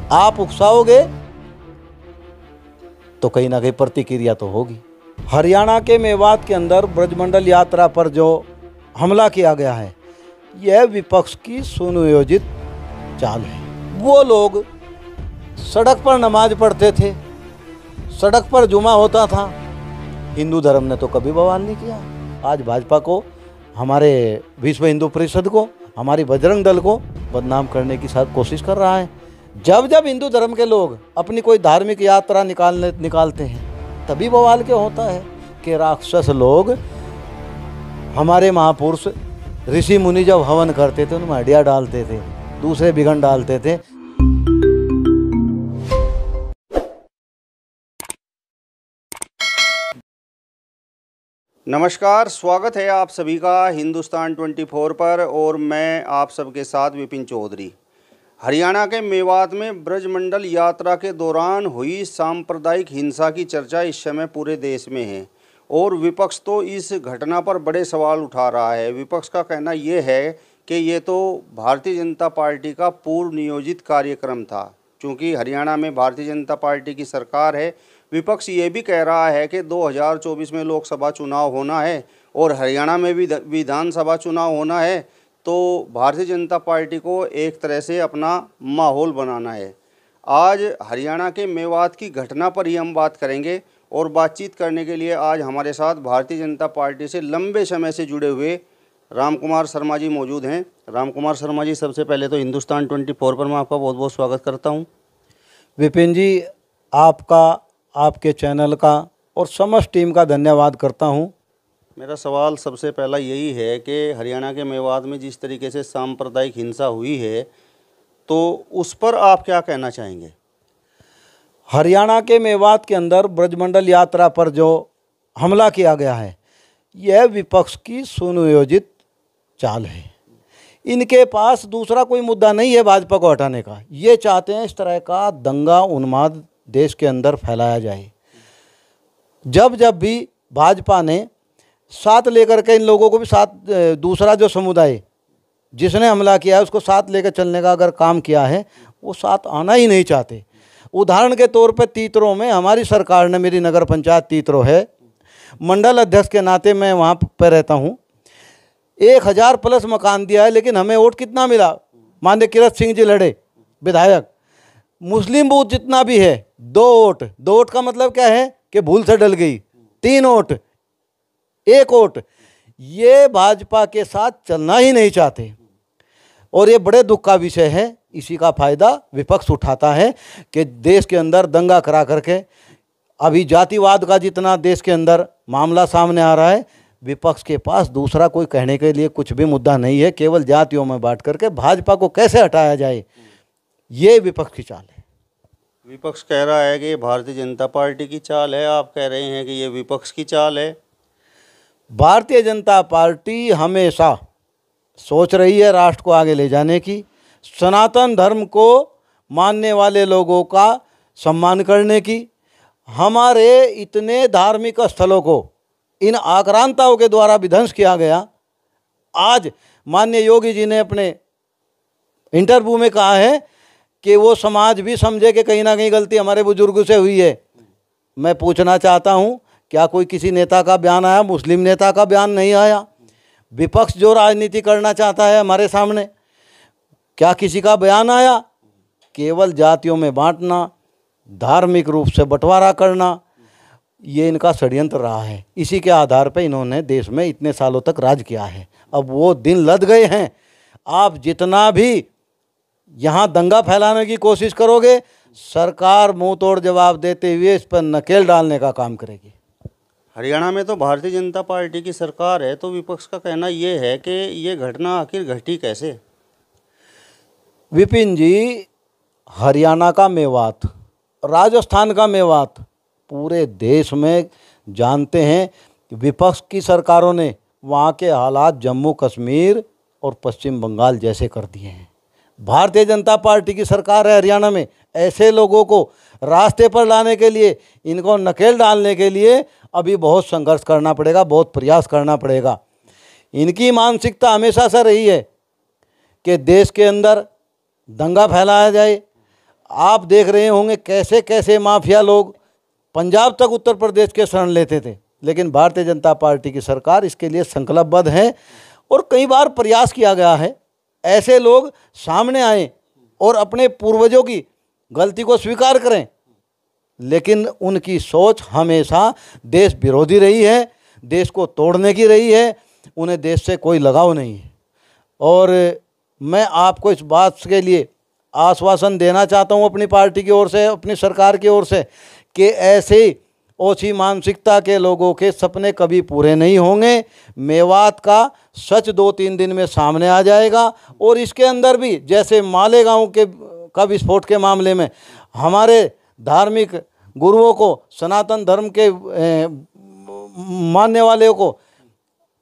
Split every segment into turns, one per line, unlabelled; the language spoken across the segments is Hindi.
आप उकसाओगे तो कहीं ना कहीं प्रतिक्रिया तो होगी। हरियाणा के मेवात के अंदर ब्रजमंडल यात्रा पर जो हमला किया गया है, यह विपक्ष की सुनियोजित चाल है। वो लोग सड़क पर नमाज पढ़ते थे, सड़क पर जुमा होता था, हिंदू धर्म ने तो कभी बवाल नहीं किया। आज भाजपा को, हमारे विश्व हिंदू परिषद को, हमारी बजरंग दल को बदनाम करने की कोशिश कर रहा है। जब जब हिंदू धर्म के लोग अपनी कोई धार्मिक यात्रा निकालते हैं, तभी बवाल क्या होता है कि राक्षस लोग, हमारे महापुरुष ऋषि मुनि जब हवन करते थे उनमें हड्डियाँ डालते थे, दूसरे बिगन डालते थे।
नमस्कार, स्वागत है आप सभी का हिंदुस्तान 24 पर और मैं आप सबके साथ विपिन चौधरी। हरियाणा के मेवात में ब्रजमंडल यात्रा के दौरान हुई सांप्रदायिक हिंसा की चर्चा इस समय पूरे देश में है और विपक्ष तो इस घटना पर बड़े सवाल उठा रहा है। विपक्ष का कहना ये है कि ये तो भारतीय जनता पार्टी का पूर्व नियोजित कार्यक्रम था। चूँकि हरियाणा में भारतीय जनता पार्टी की सरकार है, विपक्ष ये भी कह रहा है कि 2024 में लोकसभा चुनाव होना है और हरियाणा में भी विधानसभा चुनाव होना है, तो भारतीय जनता पार्टी को एक तरह से अपना माहौल बनाना है। आज हरियाणा के मेवात की घटना पर ही हम बात करेंगे और बातचीत करने के लिए आज हमारे साथ भारतीय जनता पार्टी से लंबे समय से जुड़े हुए राम कुमार शर्मा जी मौजूद हैं। राम कुमार शर्मा जी, सबसे पहले तो हिंदुस्तान 24 पर मैं आपका बहुत बहुत स्वागत करता हूं।
विपिन जी, आपका, आपके चैनल का और समस्त टीम का धन्यवाद करता हूं।
मेरा सवाल सबसे पहला यही है कि हरियाणा के मेवात में जिस तरीके से सांप्रदायिक हिंसा हुई है, तो उस पर आप क्या कहना चाहेंगे?
हरियाणा के मेवात के अंदर ब्रजमंडल यात्रा पर जो हमला किया गया है, यह विपक्ष की सुनियोजित चाल है। इनके पास दूसरा कोई मुद्दा नहीं है भाजपा को हटाने का। ये चाहते हैं इस तरह का दंगा उन्माद देश के अंदर फैलाया जाए। जब जब भी भाजपा ने साथ लेकर के इन लोगों को भी साथ, दूसरा जो समुदाय जिसने हमला किया है उसको साथ लेकर चलने का अगर काम किया है, वो साथ आना ही नहीं चाहते। उदाहरण के तौर पे तीतरों में हमारी सरकार ने, मेरी नगर पंचायत तीतरों है, मंडल अध्यक्ष के नाते मैं वहाँ पर रहता हूँ, 1000 प्लस मकान दिया है, लेकिन हमें वोट कितना मिला? माननीय किरत सिंह जी लड़े विधायक। मुस्लिम बूथ जितना भी है 2 वोट। 2 वोट का मतलब क्या है कि भूल से डल गई। 3 वोट, 1 वोट। ये भाजपा के साथ चलना ही नहीं चाहते और ये बड़े दुख का विषय है। इसी का फायदा विपक्ष उठाता है कि देश के अंदर दंगा करा करके, अभी जातिवाद का जितना देश के अंदर मामला सामने आ रहा है, विपक्ष के पास दूसरा कोई कहने के लिए कुछ भी मुद्दा नहीं है। केवल जातियों में बांट करके भाजपा को कैसे हटाया जाए, ये विपक्ष की चाल है।
विपक्ष कह रहा है कि भारतीय जनता पार्टी की चाल है, आप कह रहे हैं कि ये विपक्ष की चाल है।
भारतीय जनता पार्टी हमेशा सोच रही है राष्ट्र को आगे ले जाने की, सनातन धर्म को मानने वाले लोगों का सम्मान करने की। हमारे इतने धार्मिक स्थलों को इन आक्रांताओं के द्वारा विध्वंस किया गया। आज माननीय योगी जी ने अपने इंटरव्यू में कहा है कि वो समाज भी समझे कि कहीं ना कहीं गलती हमारे बुजुर्गों से हुई है। मैं पूछना चाहता हूँ, क्या कोई किसी नेता का बयान आया? मुस्लिम नेता का बयान नहीं आया। विपक्ष जो राजनीति करना चाहता है हमारे सामने, क्या किसी का बयान आया? केवल जातियों में बांटना, धार्मिक रूप से बंटवारा करना, ये इनका षड्यंत्र रहा है। इसी के आधार पर इन्होंने देश में इतने सालों तक राज किया है। अब वो दिन लद गए हैं। आप जितना भी यहाँ दंगा फैलाने की कोशिश करोगे, सरकार मुंह तोड़ जवाब देते हुए इस पर नकेल डालने का काम करेगी।
हरियाणा में तो भारतीय जनता पार्टी की सरकार है, तो विपक्ष का कहना ये है कि ये घटना आखिर घटी कैसे?
विपिन जी, हरियाणा का मेवात, राजस्थान का मेवात पूरे देश में जानते हैं। विपक्ष की सरकारों ने वहाँ के हालात जम्मू कश्मीर और पश्चिम बंगाल जैसे कर दिए हैं। भारतीय जनता पार्टी की सरकार है हरियाणा में। ऐसे लोगों को रास्ते पर लाने के लिए, इनको नकेल डालने के लिए अभी बहुत संघर्ष करना पड़ेगा, बहुत प्रयास करना पड़ेगा। इनकी मानसिकता हमेशा से रही है कि देश के अंदर दंगा फैलाया जाए, आप देख रहे होंगे कैसे कैसे माफिया लोग पंजाब तक उत्तर प्रदेश के शरण लेते थे, लेकिन भारतीय जनता पार्टी की सरकार इसके लिए संकल्पबद्ध है और कई बार प्रयास किया गया है ऐसे लोग सामने आए और अपने पूर्वजों की गलती को स्वीकार करें, लेकिन उनकी सोच हमेशा देश विरोधी रही है, देश को तोड़ने की रही है, उन्हें देश से कोई लगाव नहीं है। और मैं आपको इस बात के लिए आश्वासन देना चाहता हूं अपनी पार्टी की ओर से, अपनी सरकार की ओर से, कि ऐसे ओछी मानसिकता के लोगों के सपने कभी पूरे नहीं होंगे। मेवात का सच 2-3 दिन में सामने आ जाएगा और इसके अंदर भी जैसे मालेगांव के का विस्फोट के मामले में हमारे धार्मिक गुरुओं को, सनातन धर्म के मानने वाले को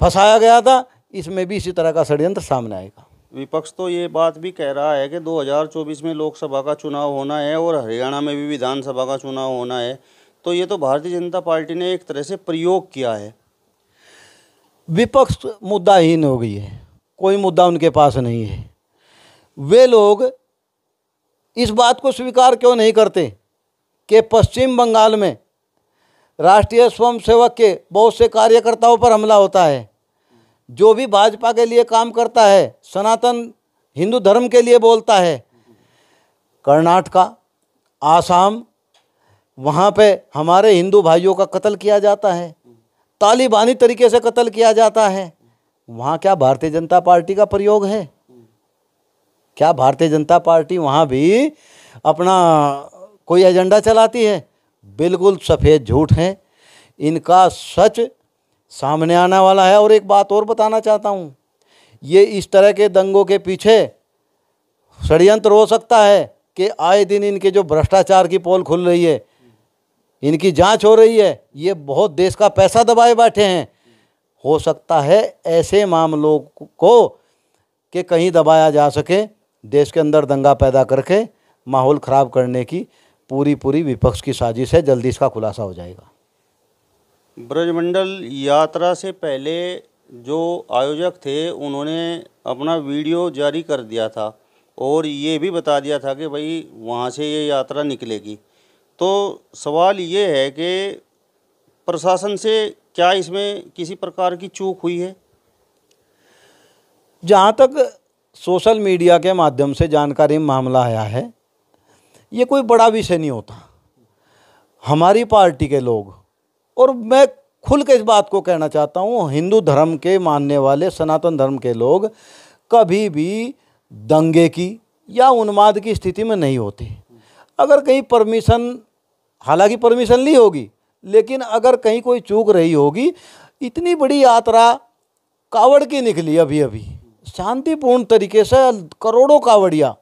फंसाया गया था, इसमें भी इसी तरह का षड्यंत्र सामने आएगा।
विपक्ष तो ये बात भी कह रहा है कि 2024 में लोकसभा का चुनाव होना है और हरियाणा में भी विधानसभा का चुनाव होना है, तो ये तो भारतीय जनता पार्टी ने एक तरह से प्रयोग किया है।
विपक्ष मुद्दाहीन हो गई है, कोई मुद्दा उनके पास नहीं है। वे लोग इस बात को स्वीकार क्यों नहीं करते कि पश्चिम बंगाल में राष्ट्रीय स्वयंसेवक के बहुत से कार्यकर्ताओं पर हमला होता है, जो भी भाजपा के लिए काम करता है, सनातन हिंदू धर्म के लिए बोलता है, कर्नाटका, आसाम, वहाँ पे हमारे हिंदू भाइयों का कत्ल किया जाता है, तालिबानी तरीके से कत्ल किया जाता है। वहाँ क्या भारतीय जनता पार्टी का प्रयोग है? क्या भारतीय जनता पार्टी वहाँ भी अपना कोई एजेंडा चलाती है? बिल्कुल सफ़ेद झूठ है, इनका सच सामने आने वाला है। और एक बात और बताना चाहता हूँ, ये इस तरह के दंगों के पीछे षड्यंत्र हो सकता है कि आए दिन इनके जो भ्रष्टाचार की पोल खुल रही है, इनकी जांच हो रही है, ये बहुत देश का पैसा दबाए बैठे हैं। हो सकता है ऐसे मामलों को कि कहीं दबाया जा सके, देश के अंदर दंगा पैदा करके माहौल ख़राब करने की पूरी विपक्ष की साजिश है। जल्दी इसका खुलासा हो जाएगा।
ब्रजमंडल यात्रा से पहले जो आयोजक थे उन्होंने अपना वीडियो जारी कर दिया था और ये भी बता दिया था कि भाई वहाँ से ये यात्रा निकलेगी। तो सवाल ये है कि प्रशासन से क्या इसमें किसी प्रकार की चूक हुई है?
जहाँ तक सोशल मीडिया के माध्यम से जानकारी में मामला आया है, ये कोई बड़ा विषय नहीं होता। हमारी पार्टी के लोग, और मैं खुल के इस बात को कहना चाहता हूँ, हिंदू धर्म के मानने वाले, सनातन धर्म के लोग कभी भी दंगे की या उन्माद की स्थिति में नहीं होते। अगर कहीं परमिशन, हालांकि परमिशन ली होगी, लेकिन अगर कहीं कोई चूक रही होगी, इतनी बड़ी यात्रा कावड़ की निकली अभी शांतिपूर्ण तरीके से, करोड़ों कावड़िया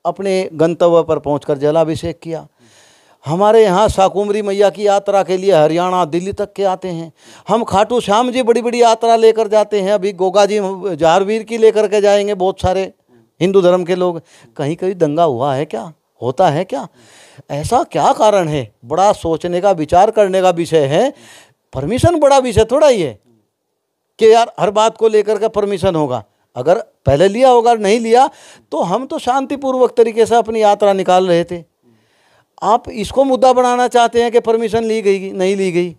अपने गंतव्य पर पहुंचकर जलाभिषेक किया। हमारे यहाँ शाकुंभरी मैया की यात्रा के लिए हरियाणा, दिल्ली तक के आते हैं। हम खाटू श्याम जी बड़ी बड़ी यात्रा लेकर जाते हैं, अभी गोगा जी जारवीर की लेकर के जाएंगे बहुत सारे हिंदू धर्म के लोग। कहीं कहीं दंगा हुआ है क्या? होता है क्या? ऐसा क्या कारण है? बड़ा सोचने का, विचार करने का विषय है। परमिशन बड़ा विषय थोड़ा ही है कि यार हर बात को लेकर के परमिशन होगा। अगर पहले लिया होगा, नहीं लिया, तो हम तो शांतिपूर्वक तरीके से अपनी यात्रा निकाल रहे थे। आप इसको मुद्दा बनाना चाहते हैं कि परमिशन ली गई, नहीं ली गई।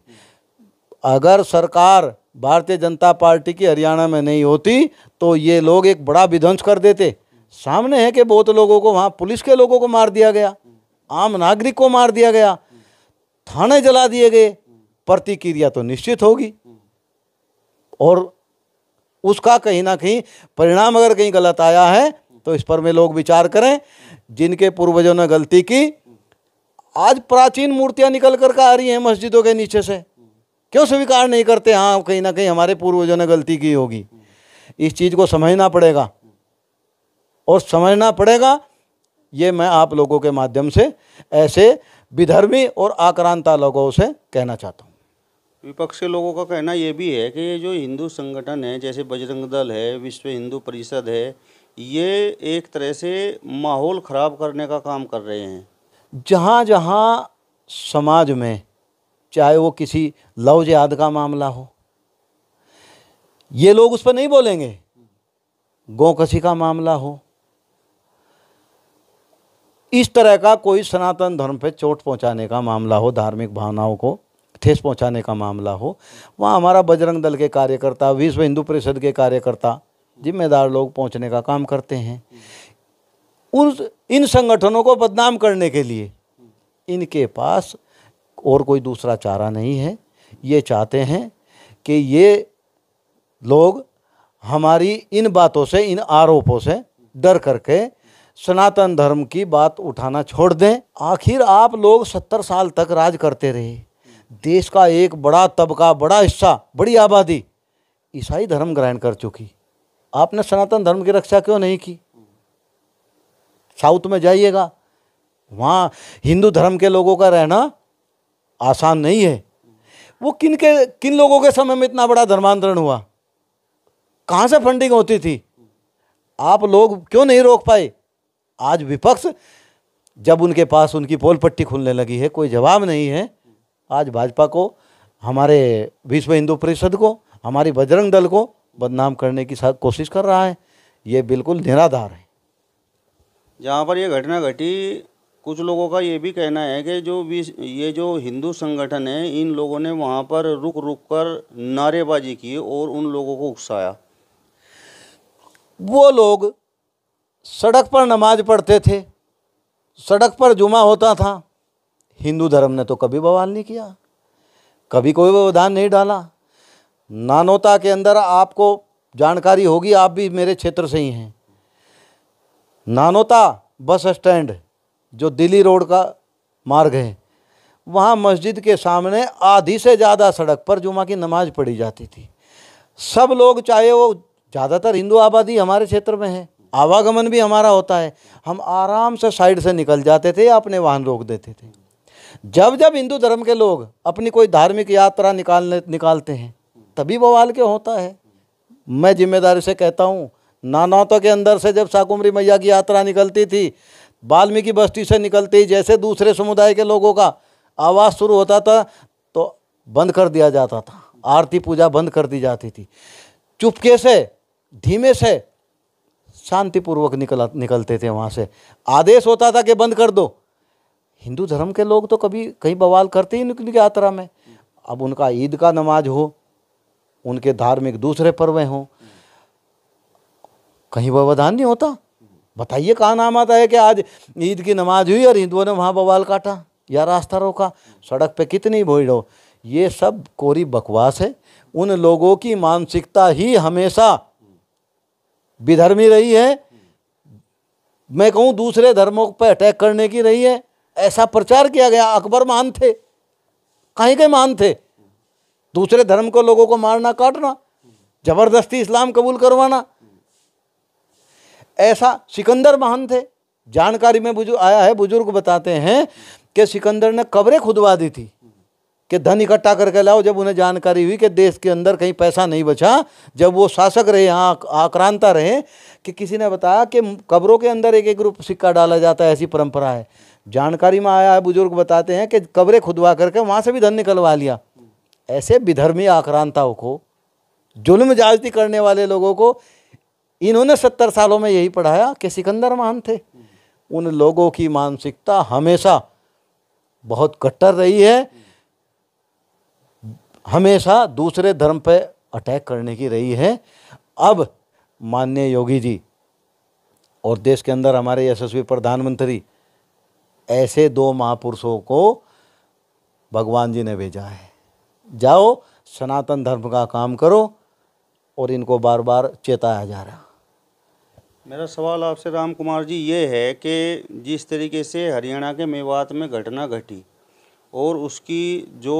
अगर सरकार भारतीय जनता पार्टी की हरियाणा में नहीं होती तो ये लोग एक बड़ा विध्वंस कर देते। सामने है कि बहुत लोगों को, वहाँ पुलिस के लोगों को मार दिया गया, आम नागरिक को मार दिया गया, थाने जला दिए गए। प्रतिक्रिया तो निश्चित होगी और उसका कहीं ना कहीं परिणाम अगर कहीं गलत आया है तो इस पर में लोग विचार करें। जिनके पूर्वजों ने गलती की, आज प्राचीन मूर्तियां निकल कर आ रही हैं मस्जिदों के नीचे से, क्यों स्वीकार नहीं करते? हाँ, कहीं ना कहीं हमारे पूर्वजों ने गलती की होगी। इस चीज़ को समझना पड़ेगा और समझना पड़ेगा। ये मैं आप लोगों के माध्यम से ऐसे विधर्मी और आक्रांता लोगों से कहना चाहता हूँ।
विपक्ष के लोगों का कहना ये भी है कि ये जो हिंदू संगठन है, जैसे बजरंग दल है, विश्व हिंदू परिषद है, ये एक तरह से माहौल ख़राब करने का काम कर रहे हैं।
जहाँ जहाँ समाज में, चाहे वो किसी लव जिहाद का मामला हो, ये लोग उस पर नहीं बोलेंगे। गौ कसी का मामला हो, इस तरह का कोई सनातन धर्म पे चोट पहुंचाने का मामला हो, धार्मिक भावनाओं को ठेस पहुंचाने का मामला हो, वहाँ हमारा बजरंग दल के कार्यकर्ता, विश्व हिंदू परिषद के कार्यकर्ता, जिम्मेदार लोग पहुंचने का काम करते हैं। इन संगठनों को बदनाम करने के लिए इनके पास और कोई दूसरा चारा नहीं है। ये चाहते हैं कि ये लोग हमारी इन बातों से, इन आरोपों से डर करके सनातन धर्म की बात उठाना छोड़ दें। आखिर आप लोग 70 साल तक राज करते रहे, देश का एक बड़ा तबका, बड़ा हिस्सा, बड़ी आबादी ईसाई धर्म ग्रहण कर चुकी, आपने सनातन धर्म की रक्षा क्यों नहीं की? साउथ में जाइएगा, वहाँ हिंदू धर्म के लोगों का रहना आसान नहीं है। वो किन लोगों के समय में इतना बड़ा धर्मांतरण हुआ, कहाँ से फंडिंग होती थी? आप लोग क्यों नहीं रोक पाए? आज विपक्ष, जब उनके पास उनकी पोल पट्टी खुलने लगी है, कोई जवाब नहीं है, आज भाजपा को, हमारे विश्व हिंदू परिषद को, हमारी बजरंग दल को बदनाम करने की कोशिश कर रहा है। ये बिल्कुल निराधार है।
जहाँ पर ये घटना घटी, कुछ लोगों का ये भी कहना है कि ये जो हिंदू संगठन है, इन लोगों ने वहाँ पर रुक रुक कर नारेबाजी की और उन लोगों को उकसाया।
वो लोग सड़क पर नमाज पढ़ते थे, सड़क पर जुमा होता था, हिंदू धर्म ने तो कभी बवाल नहीं किया, कभी कोई व्यवधान नहीं डाला। नानोता के अंदर आपको जानकारी होगी, आप भी मेरे क्षेत्र से ही हैं, नानोता बस स्टैंड जो दिल्ली रोड का मार्ग है, वहाँ मस्जिद के सामने आधी से ज़्यादा सड़क पर जुमा की नमाज पढ़ी जाती थी। सब लोग, चाहे वो ज़्यादातर हिंदू आबादी हमारे क्षेत्र में है, आवागमन भी हमारा होता है, हम आराम से साइड से निकल जाते थे, अपने वाहन रोक देते थे। जब जब हिंदू धर्म के लोग अपनी कोई धार्मिक यात्रा निकालते हैं, तभी बवाल क्यों होता है? मैं जिम्मेदारी से कहता हूँ, नानौता के अंदर से जब शाकुंभरी मैया की यात्रा निकलती थी, वाल्मीकि बस्ती से निकलते ही जैसे दूसरे समुदाय के लोगों का आवाज़ शुरू होता था तो बंद कर दिया जाता था, आरती पूजा बंद कर दी जाती थी। चुपके से, धीमे से, शांतिपूर्वक निकलते थे वहाँ से। आदेश होता था कि बंद कर दो। हिंदू धर्म के लोग तो कभी कहीं बवाल करते ही उनकी यात्रा में। अब उनका ईद का नमाज हो, उनके धार्मिक दूसरे पर्व हों, कहीं व्यवधान नहीं होता। बताइए कहाँ नाम आता है कि आज ईद की नमाज हुई और हिंदुओं ने वहाँ बवाल काटा या रास्ता रोका, सड़क पे कितनी भीड़ हो? ये सब कोरी बकवास है। उन लोगों की मानसिकता ही हमेशा विधर्मी रही है, मैं कहूँ दूसरे धर्मों पर अटैक करने की रही है। ऐसा प्रचार किया गया, अकबर महान थे, कहीं के महान थे? दूसरे धर्म को लोगों को मारना, काटना, जबरदस्ती इस्लाम कबूल करवाना। ऐसा सिकंदर महान थे। जानकारी में आया है, बुजुर्ग बताते हैं कि सिकंदर ने कब्रें खुदवा दी थी कि धन इकट्ठा करके लाओ। जब उन्हें जानकारी हुई कि देश के अंदर कहीं पैसा नहीं बचा, जब वो शासक रहे, यहाँ आक्रांता रहे, कि किसी ने बताया कि कब्रों के अंदर एक एक रुपया सिक्का डाला जाता है, ऐसी परंपरा है। जानकारी में आया है, बुजुर्ग बताते हैं कि कब्रें खुदवा करके वहाँ से भी धन निकलवा लिया। ऐसे विधर्मी आक्रांताओं को, जुल्म ज्यादती करने वाले लोगों को इन्होंने 70 सालों में यही पढ़ाया कि सिकंदर महान थे। उन लोगों की मानसिकता हमेशा बहुत कट्टर रही है, हमेशा दूसरे धर्म पे अटैक करने की रही है। अब माननीय योगी जी और देश के अंदर हमारे यशस्वी प्रधानमंत्री, ऐसे दो महापुरुषों को भगवान जी ने भेजा है। जाओ, सनातन धर्म का काम करो, और इनको बार बार चेताया जा रहा।
मेरा सवाल आपसे राम कुमार जी ये है कि जिस तरीके से हरियाणा के मेवात में घटना घटी और उसकी जो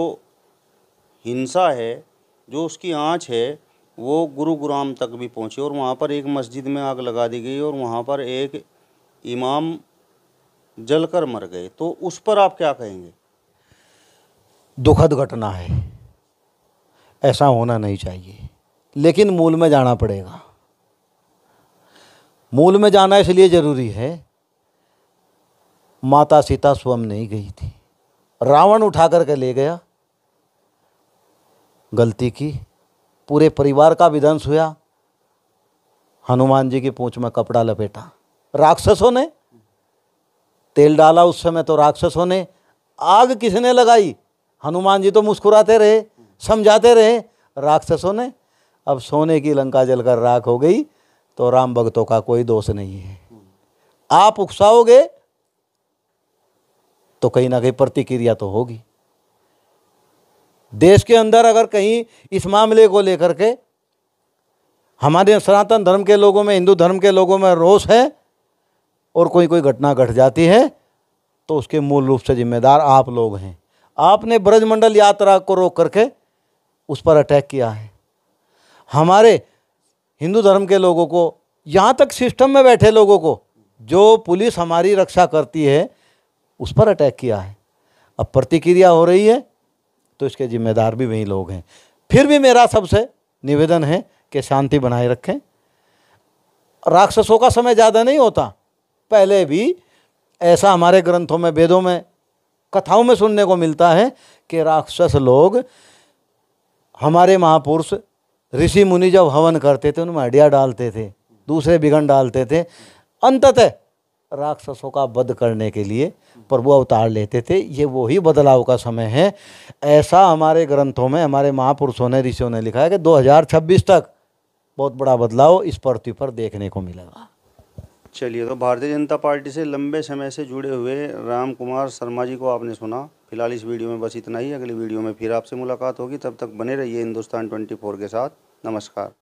हिंसा है, जो उसकी आंच है, वो गुरुग्राम तक भी पहुंची और वहाँ पर एक मस्जिद में आग लगा दी गई और वहाँ पर एक इमाम जलकर मर गए, तो उस पर आप क्या कहेंगे?
दुखद घटना है, ऐसा होना नहीं चाहिए, लेकिन मूल में जाना पड़ेगा। मूल में जाना इसलिए जरूरी है, माता सीता स्वयं नहीं गई थी, रावण उठा करके ले गया, गलती की, पूरे परिवार का विध्वंस हुआ, हनुमान जी की पूंछ में कपड़ा लपेटा राक्षसों ने। तेल डाला उस समय तो राक्षसों ने। आग किसने लगाई? हनुमान जी तो मुस्कुराते रहे, समझाते रहे, राक्षसों ने। अब सोने की लंका जलकर राख हो गई तो राम भक्तों का कोई दोष नहीं है। आप उकसाओगे तो कहीं ना कहीं प्रतिक्रिया तो होगी। देश के अंदर अगर कहीं इस मामले को लेकर के हमारे सनातन धर्म के लोगों में, हिंदू धर्म के लोगों में रोष है और कोई घटना घट जाती है तो उसके मूल रूप से जिम्मेदार आप लोग हैं। आपने ब्रजमंडल यात्रा को रोक करके उस पर अटैक किया है। हमारे हिंदू धर्म के लोगों को, यहाँ तक सिस्टम में बैठे लोगों को, जो पुलिस हमारी रक्षा करती है, उस पर अटैक किया है। अब प्रतिक्रिया हो रही है तो इसके जिम्मेदार भी वही लोग हैं। फिर भी मेरा सबसे निवेदन है कि शांति बनाए रखें। राक्षसों का समय ज़्यादा नहीं होता, पहले भी ऐसा हमारे ग्रंथों में, वेदों में, कथाओं में सुनने को मिलता है कि राक्षस लोग, हमारे महापुरुष ऋषि मुनि जब हवन करते थे उनमें हड्डियाँ डालते थे, दूसरे बिगन डालते थे, अंततः राक्षसों का वध करने के लिए प्रभु अवतार लेते थे। ये वही बदलाव का समय है। ऐसा हमारे ग्रंथों में हमारे महापुरुषों ने, ऋषियों ने लिखा है कि 2026 तक बहुत बड़ा बदलाव इस पृथ्वी पर देखने को मिलेगा।
चलिए, तो भारतीय जनता पार्टी से लंबे समय से जुड़े हुए राम कुमार शर्मा जी को आपने सुना। फिलहाल इस वीडियो में बस इतना ही। अगली वीडियो में फिर आपसे मुलाकात होगी, तब तक बने रहिए हिंदुस्तान 24 के साथ। नमस्कार।